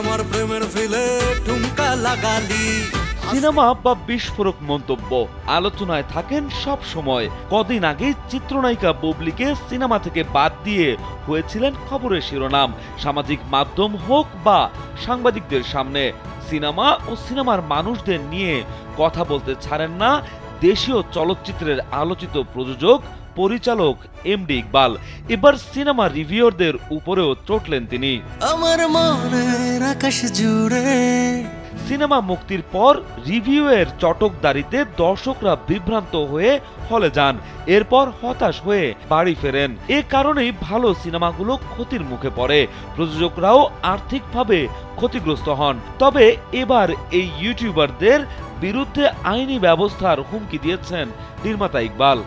আমার প্রেমের ফিলে ঠুমকা লাগালি। সিনেমা বা বিস্ফোরক মন্তব্য আলোচনায় থাকেন সব সময়। কদিন আগে চিত্রনায়িকা বুবলিকে সিনেমা থেকে বাদ দিয়ে হয়েছিলেন খবরের শিরোনাম, সামাজিক মাধ্যম হোক বা সাংবাদিকদের সামনে। সিনেমা ও সিনেমার মানুষদের নিয়ে কথা বলতে ছাড়েন না দেশীয় চলচ্চিত্রের আলোচিত প্রযোজক পরিচালক এমডি ইকবাল। এবার সিনেমা রিভিউয়ারদের উপরেও চটলেন তিনি। আমার মনের আকাশ জুড়ে সিনেমা মুক্তির পর রিভিউয়ের চটকদারিতে দর্শকরা বিভ্রান্ত হয়ে হলে যান, এরপর হতাশ হয়ে বাড়ি ফেরেন। এ কারণেই ভালো সিনেমাগুলো ক্ষতির মুখে পড়ে, প্রযোজকরাও আর্থিকভাবে ক্ষতিগ্রস্ত হন। তবে এবার এই ইউটিউবারদের বিরুদ্ধে আইনি ব্যবস্থার হুমকি দিয়েছেন নির্মাতা ইকবাল।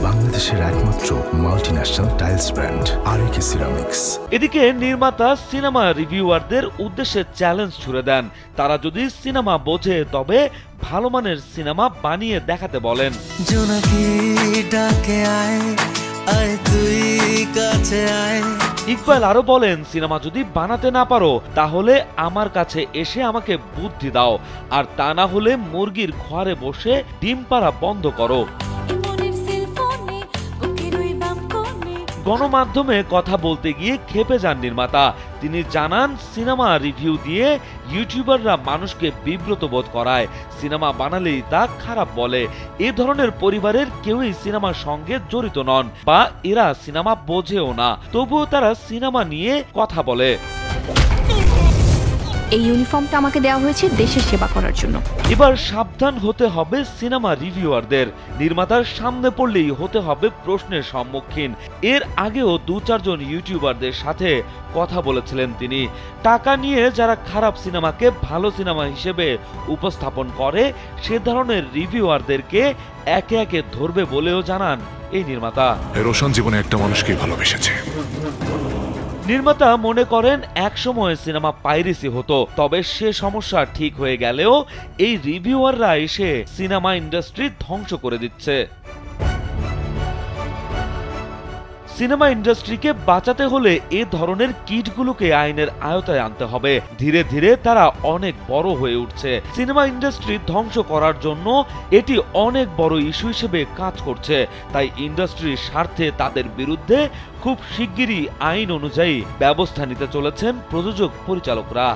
বাংলাদেশের একমাত্র মাল্টিন্যাশনাল টাইলস ব্র্যান্ড আরএকে সিরামিক্স। এদিকে নির্মাতা সিনেমা রিভিউয়ারদের উদ্দেশ্যে চ্যালেঞ্জ ছুড়ে দেন, তারা যদি সিনেমা বোঝে তবে ভালো মানের সিনেমা বানিয়ে দেখাতে বলেন। জোনাকি ডাকে আয় আয় তুই কাছে আয়। ইকবাল আরো বলেন, সিনেমা যদি বানাতে না পারো তাহলে আমার কাছে এসে আমাকে বুদ্ধি দাও, আর তা না হলে মুরগির ঘরে বসে ডিম পাড়া বন্ধ করো। গণমাধ্যমে কথা বলতে গিয়ে ক্ষেপে যান নির্মাতা। তিনি জানান, সিনেমা রিভিউ দিয়ে ইউটিউবাররা মানুষকে বিব্রত বোধ করায়, সিনেমা বানালেই তা খারাপ বলে। এ ধরনের পরিবারের কেউই সিনেমার সঙ্গে জড়িত নন বা এরা সিনেমা বোঝেও না, তবুও তারা সিনেমা নিয়ে কথা বলে। এই ইউনিফর্মটা আমাকে দেওয়া হয়েছে দেশের সেবা করার জন্য। এবার সাবধান হতে হবে সিনেমা রিভিউয়ারদের। নির্মাতার সামনে পড়লেই হতে হবে প্রশ্নের সম্মুখীন। এর আগেও 2-4 জন ইউটিউবারদের সাথে কথা বলেছিলেন তিনি। টাকা নিয়ে যারা খারাপ সিনেমাকে ভালো সিনেমা হিসেবে উপস্থাপন করে সে ধরনের রিভিউয়ারদেরকে একে একে ধরবে বলেও জানান এই নির্মাতা। রোশন জীবনে একটা মানুষকেই ভালোবেসেছে। নির্মাতা মনে করেন একসময় সিনেমা পাইরেসি হতো, তবে সে সমস্যা ঠিক হয়ে গেলেও এই রিভিউয়াররা এসে সিনেমা ইন্ডাস্ট্রি ধ্বংস করে দিচ্ছে। সিনেমা ইন্ডাস্ট্রিকে বাঁচাতে হলে এ ধরনের কিটগুলোকে আইনের আওতায় আনতে হবে। ধীরে ধীরে তারা অনেক বড় হয়ে উঠছে। সিনেমা ইন্ডাস্ট্রি ধ্বংস করার জন্য এটি অনেক বড় ইস্যু হিসেবে কাজ করছে। তাই ইন্ডাস্ট্রির স্বার্থে তাদের বিরুদ্ধে খুব শিগগিরই আইন অনুযায়ী ব্যবস্থা নিতে চলেছেন প্রযোজক পরিচালকরা।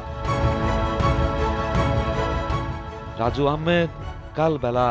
রাজু আহমেদ, কালবেলা।